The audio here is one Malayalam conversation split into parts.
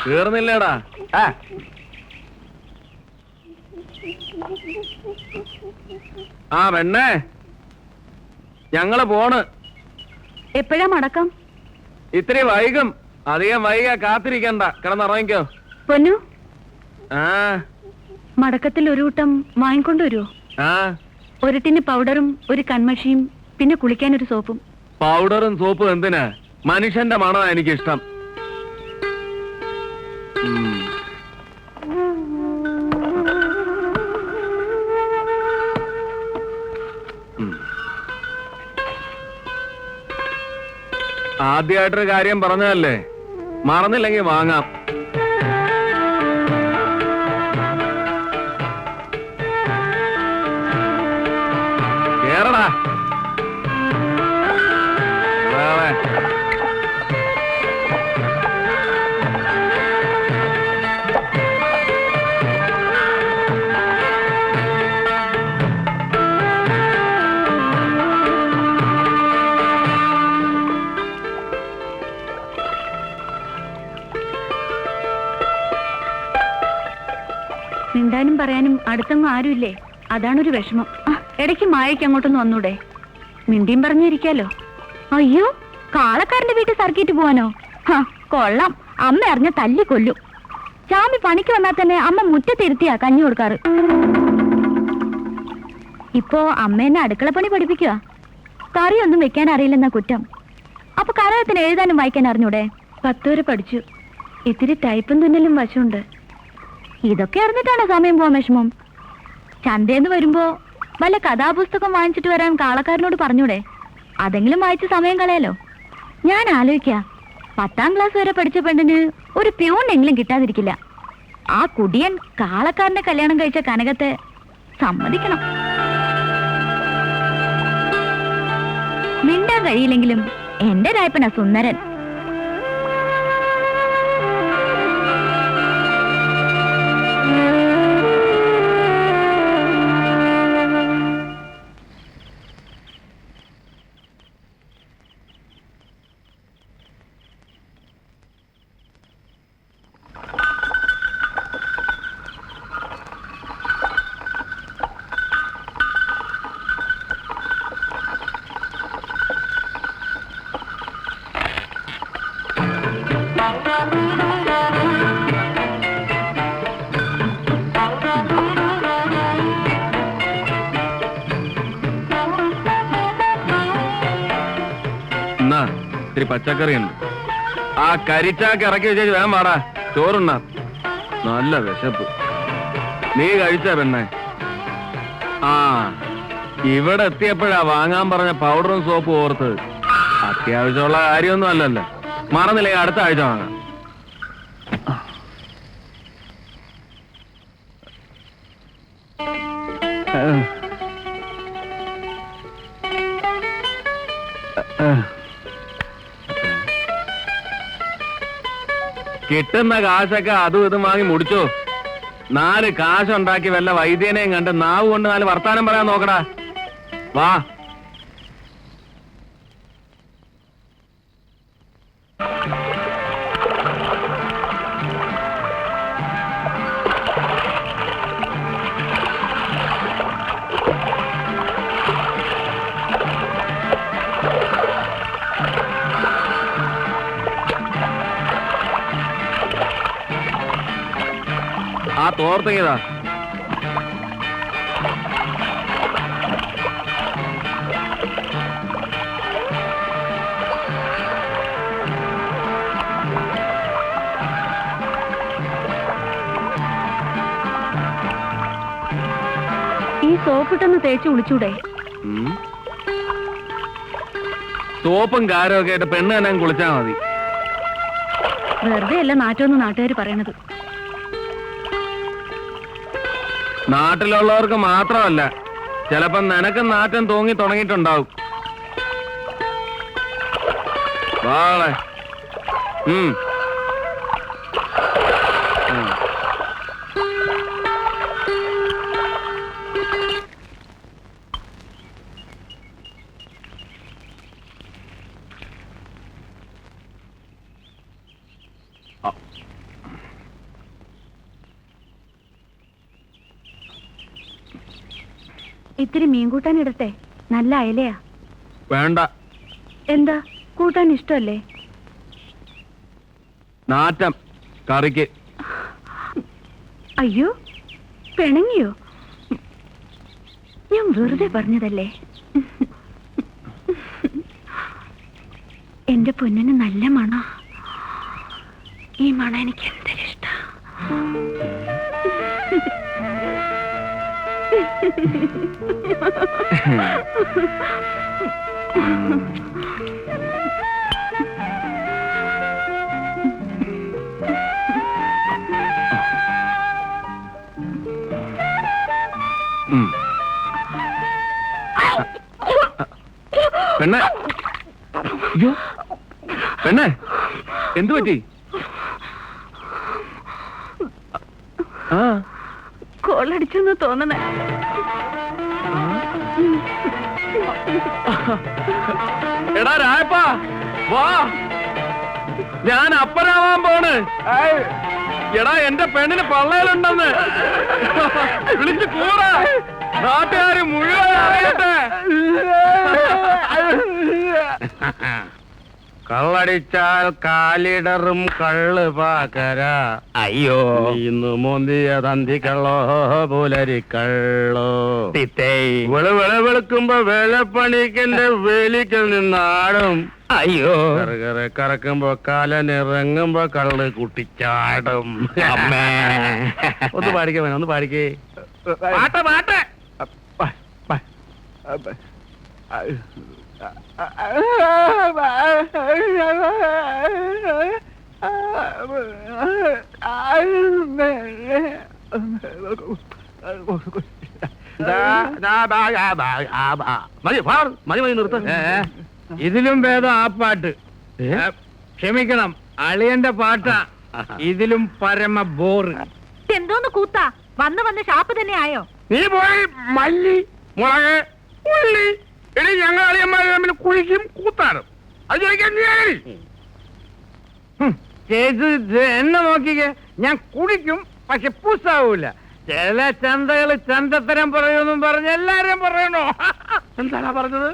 തീർന്നില്ലേടാ? ആ പെണ്ണേ, ഞങ്ങള് പോണ്. എപ്പോഴാ മടക്കം? ഇത്തിരി വൈകും. അധികം വൈകാ കാത്തിരിക്കണ്ട, കിടന്നുറങ്ങിക്കോ. പൊന്നു, ആ മടക്കത്തിൽ ഒരു കൂട്ടം വാങ്ങിക്കൊണ്ടുവരുമോ? ആ, ഒരു ടിന് പൗഡറും ഒരു കൺമഷിയും പിന്നെ കുളിക്കാൻ ഒരു സോപ്പും. പൗഡറും സോപ്പും എന്തിനാ? മനുഷ്യന്റെ മണമാ എനിക്കിഷ്ടം. ആദ്യമായിട്ടൊരു കാര്യം പറഞ്ഞതല്ലേ, മറന്നില്ലെങ്കിൽ വാങ്ങാം. കേറടാ. മിണ്ടാനും പറയാനും അടുത്തൊന്നും ആരുമില്ലേ? അതാണൊരു വിഷമം. ഇടയ്ക്ക് മായയ്ക്ക് അങ്ങോട്ടൊന്ന് വന്നൂടെ? മിണ്ടിയും പറഞ്ഞിരിക്കാലോ. അയ്യോ, കാളക്കാരന്റെ വീട്ടിൽ സർക്കിട്ട് പോവാനോ? കൊള്ളാം, അമ്മ അറിഞ്ഞ തല്ലി കൊല്ലും. ചാമി പണിക്ക് വന്നാൽ തന്നെ അമ്മ മുറ്റത്തിരുത്തിയാ കഞ്ഞി കൊടുക്കാറ്. ഇപ്പോ അമ്മ എന്നെ അടുക്കളപ്പണി പഠിപ്പിക്കുക. കറിയൊന്നും വെക്കാൻ അറിയില്ലെന്ന കുറ്റം. അപ്പൊ കരകത്തിന് എഴുതാനും വായിക്കാൻ അറിഞ്ഞൂടെ? 10 വരെ പഠിച്ചു. ഇത്തിരി ടൈപ്പും തുന്നലും വശമുണ്ട്. ഇതൊക്കെ അറിഞ്ഞിട്ടാണോ സമയം പോവാൻ വിഷമം? ചന്തേന്ന് വരുമ്പോ വല്ല കഥാപുസ്തകം വാങ്ങിച്ചിട്ട് വരാൻ കാളക്കാരനോട് പറഞ്ഞൂടെ? അതെങ്കിലും വായിച്ച് സമയം കളയാലോ. ഞാൻ ആലോചിക്ക, 10ാം ക്ലാസ് വരെ പഠിച്ച പെണ്ണിന് ഒരു പ്യൂണെങ്കിലും കിട്ടാതിരിക്കില്ല. ആ കുടിയൻ കാളക്കാരന്റെ കല്യാണം കഴിച്ച കനകത്തെ സമ്മതിക്കണം. മിണ്ടാൻ കഴിയില്ലെങ്കിലും എന്റെ രായപ്പനാ സുന്ദരൻ. ഇത്തിരി പച്ചക്കറിയുണ്ട്. ആ കരിച്ചാക്ക് ഇറക്കി വെച്ചേച്ച് വേഗം വാടാ, ചോറുണ്ണ. നല്ല വിശപ്പ്. നീ കഴിച്ച പെണ്ണെ? ആ, ഇവിടെ എത്തിയപ്പോഴാ വാങ്ങാൻ പറഞ്ഞ പൗഡറും സോപ്പും ഓർത്ത്. അത്യാവശ്യമുള്ള കാര്യമൊന്നും അല്ലല്ലോ. മറന്നില്ലേ, അടുത്ത ആഴ്ച വാങ്ങാം. കിട്ടുന്ന കാശൊക്കെ അതും ഇതും വാങ്ങി മുടിച്ചോ. 4 കാശുണ്ടാക്കി വല്ല വൈദ്യനെയും കണ്ട് നാവ് കൊണ്ട് 4 വർത്താനം പറയാൻ നോക്കടാ. വാ. ആ തോർത്തങ്ങിയതാ. ഈ സോപ്പിട്ടൊന്ന് തേച്ച് കുളിച്ചൂടെ? സോപ്പും കാരമൊക്കെ ആയിട്ട് പെണ്ണ് തന്നെ കുളിച്ചാ മതി. വെറുതെ അല്ല നാറ്റോന്ന് നാട്ടുകാർ പറയണത്. നാട്ടിലുള്ളവർക്ക് മാത്രമല്ല, ചിലപ്പോ നിനക്ക് നാറ്റം തോന്നി തുടങ്ങിയിട്ടുണ്ടാവും. വാളെ. ഇത്തിരി മീൻ കൂട്ടാൻ ഇടട്ടെ? നല്ല അയലയാ. വേണ്ട. എന്താ, കൂട്ടാൻ ഇഷ്ടല്ലേ? നാറ്റം കറിക്ക്. അയ്യോ, പിണങ്ങിയോ? ഞാൻ വെറുതെ പറഞ്ഞതല്ലേ. എന്റെ പൊന്നിന് നല്ല മണ. ഈ മണ എനിക്ക് എന്തൊരിഷ്ട. പെണ്ണെ, അയ്യോ പെണ്ണെ, എന്തു പറ്റി? ആ, കോളടിച്ചെന്ന് തോന്നണേ. എടാ രായപ്പാ, വാ, ഞാൻ അപ്പനാവാൻ പോണ്. എടാ, എന്റെ പെണ്ണിന് പള്ളയിലുണ്ടെന്ന് വിളിച്ചു കൂടാ, നാട്ടുകാര് മുഴുവൻ അറിയട്ടെ. കള്ളടിച്ചാൽ കാലിടറും കള്ള് പാക്കര. അയ്യോ, ഇന്ന് മോന്തിയ തന്തിക്കള്ളോ പുലരിക്കള്ളോ. വെളുക്കുമ്പോ വേലപ്പണിക്കന്റെ വേലിക്കൽ നിന്നാടും. അയ്യോ, കറകറെ കറക്കുമ്പോ കാലനിറങ്ങുമ്പോ കള്ള് കുട്ടിച്ചാടും. അമ്മേ. ഒന്ന് പാടിക്കേ, ഒന്ന് പാടിക്കേ. പാട്ട് പാട്ട്. മതി നിർത്ത. ഇതിലും ഭേദം ആ പാട്ട്. ക്ഷമിക്കണം, അളിയന്റെ പാട്ടാ. ഇതിലും പരമ ബോറ്. എന്തോന്ന് കൂത്താ? വന്ന് ഷാപ്പ് തന്നെ ആയോ? നീ പോയി മല്ലി മുളക് ഉള്ളി ഇനി ഞങ്ങൾ അളിയന്മാർ തമ്മിൽ കുഴിക്കും കൂത്താടും. അത് ചോദിക്കാൻ നീ എന്നെ നോക്കിക്കേ, ഞാൻ കുടിക്കും, പക്ഷെ പൂസാവൂല. ചില ചന്തകള് ചന്തത്തരം പറയുമെന്നും പറഞ്ഞ് എല്ലാരും പറയണോ? എന്താണ് പറഞ്ഞത്?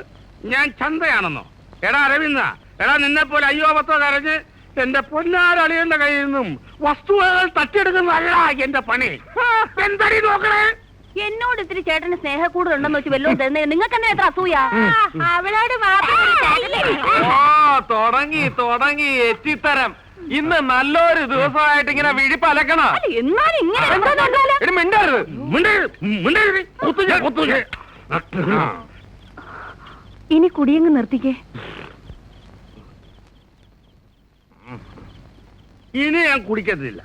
ഞാൻ ചന്തയാണെന്നോ? എടാ അരവിന്ദ, എടാ നിന്നെ പോലെ അയ്യോ പത്തോ കരഞ്ഞ് എന്റെ പൊന്നാരളിയന്റെ കയ്യിൽ നിന്നും വസ്തുവകൾ തട്ടിയെടുക്കുന്നതല്ല എന്റെ പണി. എന്തടി നോക്കണേ? എന്നോട് ഇത്തിരി ചേട്ടന് സ്നേഹക്കൂടുതലുണ്ടെന്ന് വെച്ച് വല്ലതും തരുന്നത് നിങ്ങൾക്ക് തന്നെ എത്ര അസൂയ? അവളോട് ഓ, തുടങ്ങി എത്തിത്തരം. ഇന്ന് നല്ലൊരു ദിവസമായിട്ട് ഇങ്ങനെ വിഴിപ്പലക്കണം. ഇനി കുടിയങ്ങ് നിർത്തിക്കേ. ഇനി ഞാൻ കുടിക്കത്തില്ല,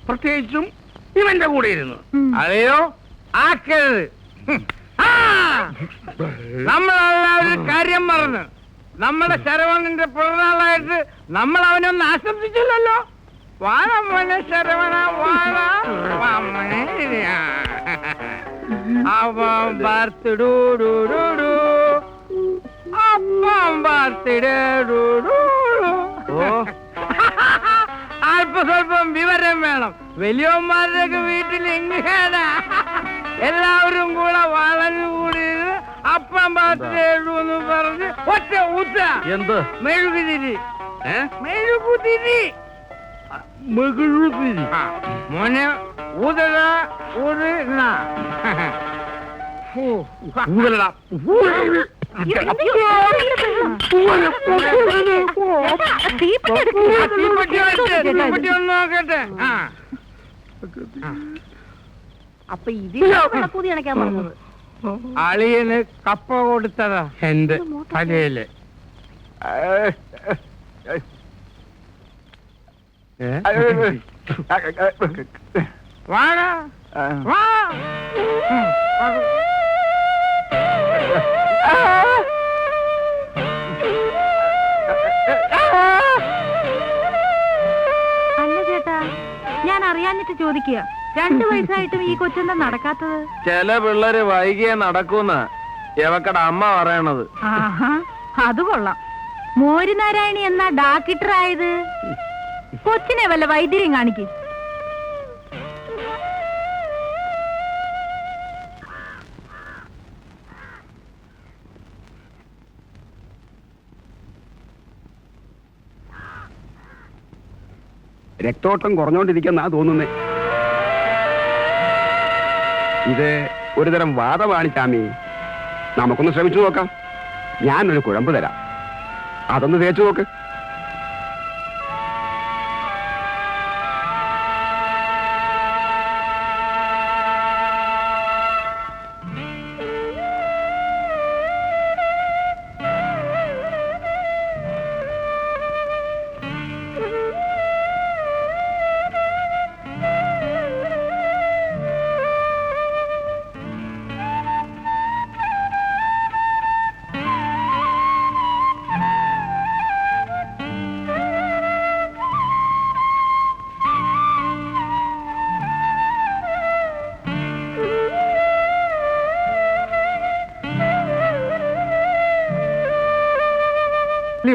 പ്രത്യേകിച്ചും ഇവന്റെ കൂടെ ഇരുന്നു. അതെയോ, ആക്കരുത്. നമ്മളെല്ലാവരും കാര്യം മറന്ന് നമ്മുടെ ശരവണന്റെ പിറന്നാളായിട്ട് നമ്മൾ അവനൊന്ന് ആശംസിച്ചില്ലല്ലോ. വാഴമോനെ ശരവണ, വാഴ അവൻ ബർത്ത്ഡൂ അപ്പം ബർത്ത്ഡേ. ഓ, അല്പ സ്വല്പം വിവരം വേണം. വലിയന്മാരുടെയൊക്കെ വീട്ടിൽ എങ്ങനെയാണ് എല്ലാവരും കൂടെ വളഞ്ഞുകൂടി അപ്പം പാത്രം പറഞ്ഞ് ഒറ്റ ഊത്ത. എന്ത് മെഴുകുതിരി? മെഴുകുതിരി മെഴുകുതിരി മോനെ ഊതല ഊതല. നോക്കട്ടെ. അപ്പൊ ഇതിനെ പൂതി അണയ്ക്കാൻ പറഞ്ഞത് അളിയന് കപ്പ കൊടുത്തതാ എന്റെ തലയില്. വാടാ വാ. അല്ല ചേട്ടാ, ഞാൻ അറിയാഞ്ഞിട്ട് ചോദിക്കുക, 2 വയസ്സായിട്ടും ഈ കൊച്ചെന്താ നടക്കാത്തത്? ചില പിള്ളേര് വൈകിയേ നടക്കൂന്ന എവക്കട അമ്മ പറയണത്. ആഹാ, അത് കൊള്ളാം. മോരുനാരായണി എന്നാ ഡാക്കിട്ടർ ആയത്? കൊച്ചിനെ വല്ല വൈദ്യരെയും കാണിക്ക്. രക്തോട്ടം കുറഞ്ഞോണ്ടിരിക്കുന്ന തോന്നുന്നേ. ഇത് ഒരുതരം വാദമാണ് ചാമി. നമുക്കൊന്ന് ശ്രമിച്ചു നോക്കാം. ഞാനൊരു കുഴമ്പ് തരാം, അതൊന്ന് തേച്ചു നോക്ക്.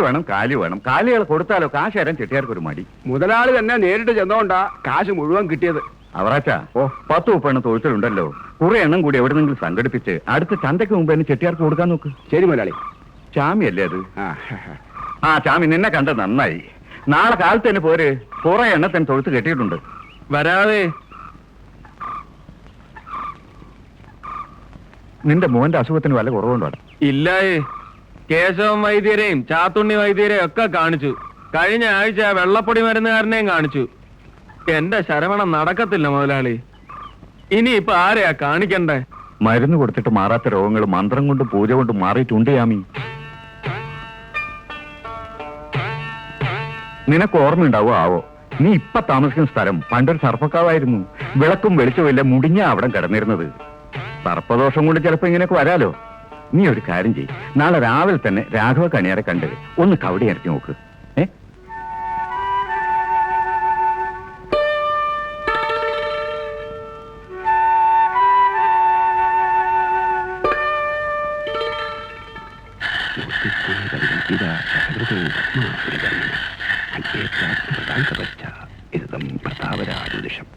വേണം കാലി വേണം. കാലികൾ കൊടുത്താലോ കാശ് തരാൻ ചെട്ടിയാർക്ക് ഒരു മടി. മുതലാളി തന്നെ നേരിട്ട് ചെന്നോണ്ടാ കാശ് മുഴുവൻ കിട്ടിയത്. അവറാച്ചാ 10-30 എണ്ണം തൊഴുത്തിലുണ്ടല്ലോ, കുറെ എണ്ണം കൂടി എവിടെന്നെങ്കിലും സംഘടിപ്പിച്ച് അടുത്ത ചന്തയ്ക്ക് മുമ്പ് തന്നെ ചെട്ടിയാർക്ക് കൊടുക്കാൻ നോക്ക്. ശരി മുതലാളി. ചാമിയല്ലേ അത്? ആ ചാമി, നിന്നെ കണ്ട നന്നായി. നാളെ കാലത്ത് തന്നെ പോര്. കുറെ എണ്ണത്തിന് തൊഴുത്ത് കെട്ടിയിട്ടുണ്ട്. വരാതെ. നിന്റെ മോന്റെ അസുഖത്തിന് വല്ല കുറവുണ്ടോ? ഇല്ലായേ. കേശവൻ വൈദ്യരെയും ചാത്തുണ്ണി വൈദ്യരെയും ഒക്കെ കാണിച്ചു. കഴിഞ്ഞ ആഴ്ച വെള്ളപ്പൊടി മരുന്നുകാരനെയും കാണിച്ചു. എന്റെ ശരവണം നടക്കത്തില്ല മുതലാളി. ഇനിയിപ്പൊ ആരെയാ കാണിക്കണ്ടേ? മരുന്ന് കൊടുത്തിട്ട് മാറാത്ത രോഗങ്ങൾ മന്ത്രം കൊണ്ടും പൂജ കൊണ്ടും മാറിയിട്ടുണ്ട് യാമി. നിനക്ക് ഓർമ്മയുണ്ടാവോ ആവോ, നീ ഇപ്പൊ താമസിക്കുന്ന സ്ഥലം പണ്ടൊരു സർപ്പക്കാവായിരുന്നു. വിളക്കും വെളിച്ചമില്ല, മുടിഞ്ഞ അവിടെ കിടന്നിരുന്നത്. സർപ്പദോഷം കൊണ്ട് ചിലപ്പോ ഇങ്ങനെയൊക്കെ വരാലോ. നീ ഒരു കാര്യം ചെയ്യ്, നാളെ രാവിലെ തന്നെ രാഘവ കണിയാരെ കണ്ട് ഒന്ന് കവടി ഇറക്കി നോക്ക്. പ്രതാപരാജുഷം.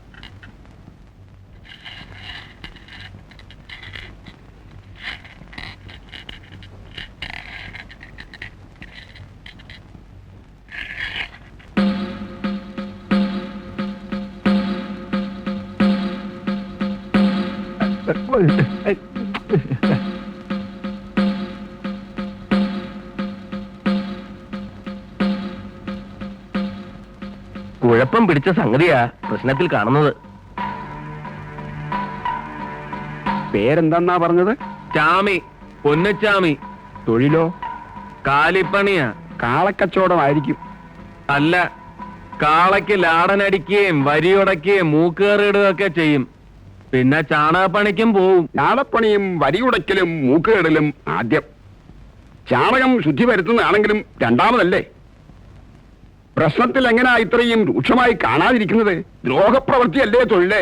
കുഴപ്പം പിടിച്ച സംഗതിയാ പ്രശ്നത്തിൽ കാണുന്നത്. പേരെന്താന്നാ പറഞ്ഞത്? ചാമി, പൊന്നച്ചാമി. തൊഴിലോ? കാലിപ്പണിയാ. കാളക്കച്ചവടമായിരിക്കും. അല്ല, കാളയ്ക്ക് ലാടനടിക്കുകയും വരിയുടയ്ക്കുകയും മൂക്കേറിടുകയൊക്കെ ചെയ്യും. പിന്നെ ചാണകപ്പണിക്കും പോവും. ഞാടപ്പണിയും വരിയുടയ്ക്കലും മൂക്കുകേടലും ആദ്യം. ചാണകം ശുദ്ധി വരുത്തുന്നതാണെങ്കിലും രണ്ടാമതല്ലേ. പ്രശ്നത്തിൽ എങ്ങനെയാ ഇത്രയും രൂക്ഷമായി കാണാതിരിക്കുന്നത്? ദ്രോഹപ്രവൃത്തിയല്ലേ തൊഴിലേ?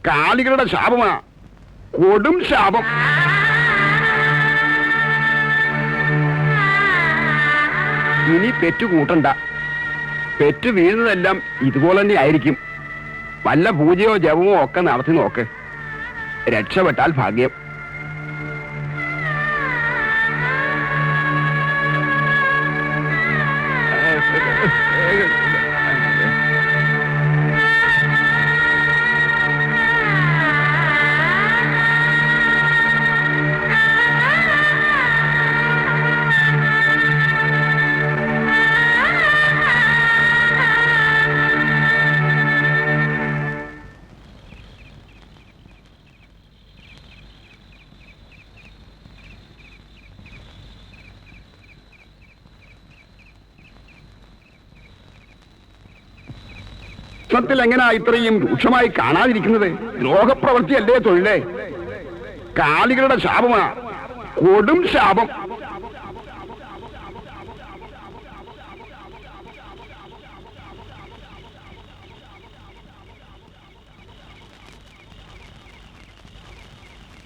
കാലികളുടെ ശാപമാ, കൊടും ശാപം. ഇനി പെറ്റു കൂട്ടണ്ട. പെറ്റു വീഴുന്നതെല്ലാം ഇതുപോലെ തന്നെ ആയിരിക്കും. വല്ല പൂജയോ ജപമോ ഒക്കെ നടത്തി നോക്ക്. രക്ഷപ്പെട്ടാൽ ഭാഗ്യം. പ്രശ്നത്തിൽ എങ്ങനെയാ ഇത്രയും രൂക്ഷമായി കാണാതിരിക്കുന്നത്? ദ്രോഹപ്രവൃത്തിയല്ലേ തൊഴിലേ? കാലികളുടെ ശാപമാ, കൊടും ശാപം.